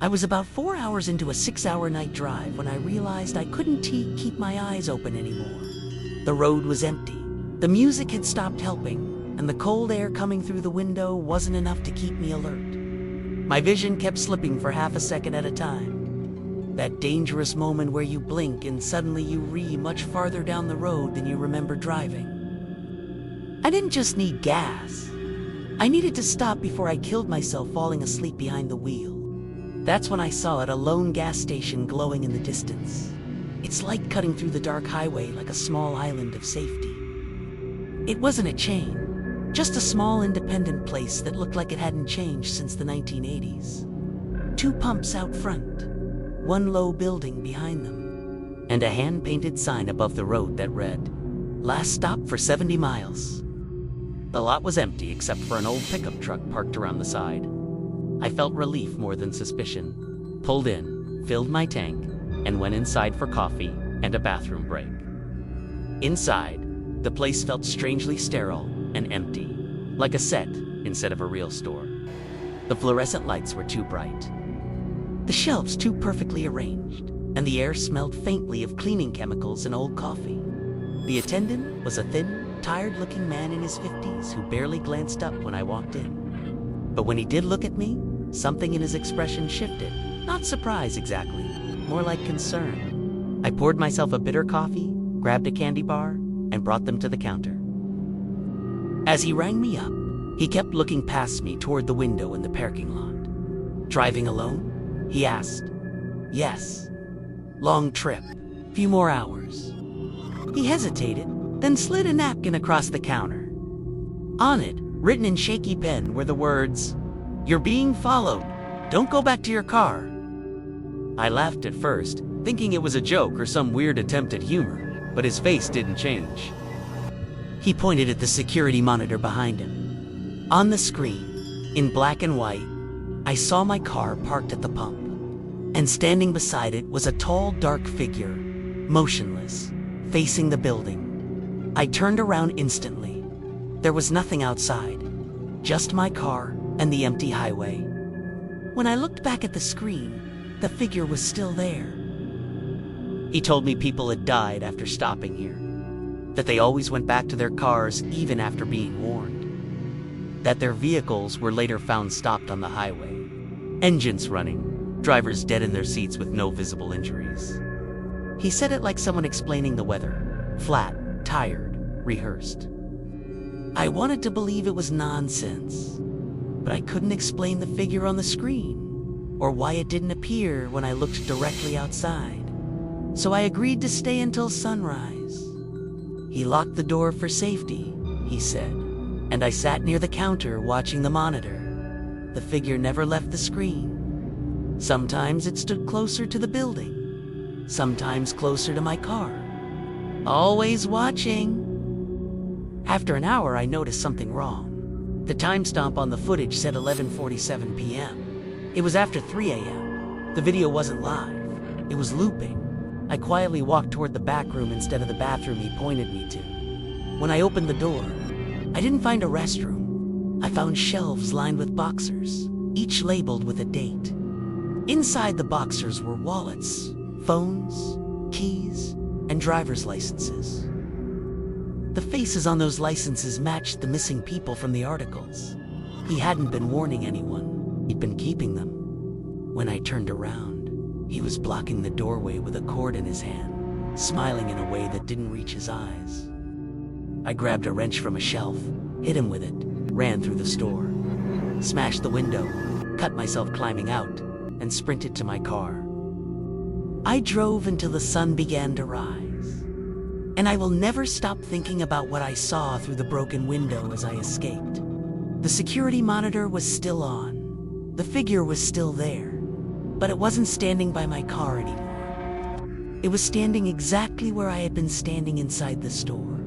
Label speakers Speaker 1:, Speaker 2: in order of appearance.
Speaker 1: I was about 4 hours into a 6-hour night drive when I realized I couldn't keep my eyes open anymore. The road was empty. The music had stopped helping, and the cold air coming through the window wasn't enough to keep me alert. My vision kept slipping for half a second at a time. That dangerous moment where you blink and suddenly you much farther down the road than you remember driving. I didn't just need gas. I needed to stop before I killed myself falling asleep behind the wheel. That's when I saw it, a lone gas station glowing in the distance. Its light cutting through the dark highway like a small island of safety. It wasn't a chain, just a small independent place that looked like it hadn't changed since the 1980s. 2 pumps out front, 1 low building behind them, and a hand-painted sign above the road that read, "Last stop for 70 miles." The lot was empty except for an old pickup truck parked around the side. I felt relief more than suspicion, pulled in, filled my tank, and went inside for coffee and a bathroom break. Inside, the place felt strangely sterile and empty, like a set instead of a real store. The fluorescent lights were too bright, the shelves too perfectly arranged, and the air smelled faintly of cleaning chemicals and old coffee. The attendant was a thin, tired-looking man in his 50s who barely glanced up when I walked in. But when he did look at me, something in his expression shifted. Not surprise exactly, more like concern. I poured myself a bitter coffee, grabbed a candy bar, and brought them to the counter. As he rang me up, he kept looking past me toward the window in the parking lot. "Driving alone?" he asked. "Yes. Long trip. Few more hours." He hesitated, then slid a napkin across the counter. On it, written in shaky pen, were the words, "You're being followed. Don't go back to your car." I laughed at first, thinking it was a joke or some weird attempt at humor, but his face didn't change. He pointed at the security monitor behind him. On the screen, in black and white, I saw my car parked at the pump, and standing beside it was a tall, dark figure, motionless, facing the building. I turned around instantly. There was nothing outside, just my car and the empty highway. When I looked back at the screen, the figure was still there. He told me people had died after stopping here, that they always went back to their cars even after being warned, that their vehicles were later found stopped on the highway, engines running, drivers dead in their seats with no visible injuries. He said it like someone explaining the weather, flat, tired, rehearsed. I wanted to believe it was nonsense, but I couldn't explain the figure on the screen, or why it didn't appear when I looked directly outside. So I agreed to stay until sunrise. He locked the door for safety, he said, and I sat near the counter watching the monitor. The figure never left the screen. Sometimes it stood closer to the building, sometimes closer to my car. Always watching. After an hour, I noticed something wrong. The timestamp on the footage said 11:47 p.m. It was after 3 a.m. The video wasn't live. It was looping. I quietly walked toward the back room instead of the bathroom he pointed me to. When I opened the door, I didn't find a restroom. I found shelves lined with boxers, each labeled with a date. Inside the boxers were wallets, phones, keys, and driver's licenses. The faces on those licenses matched the missing people from the articles. He hadn't been warning anyone. He'd been keeping them. When I turned around, he was blocking the doorway with a cord in his hand, smiling in a way that didn't reach his eyes. I grabbed a wrench from a shelf, hit him with it, ran through the store, smashed the window, cut myself climbing out, and sprinted to my car. I drove until the sun began to rise, and I will never stop thinking about what I saw through the broken window as I escaped. The security monitor was still on. The figure was still there, but it wasn't standing by my car anymore. It was standing exactly where I had been standing inside the store.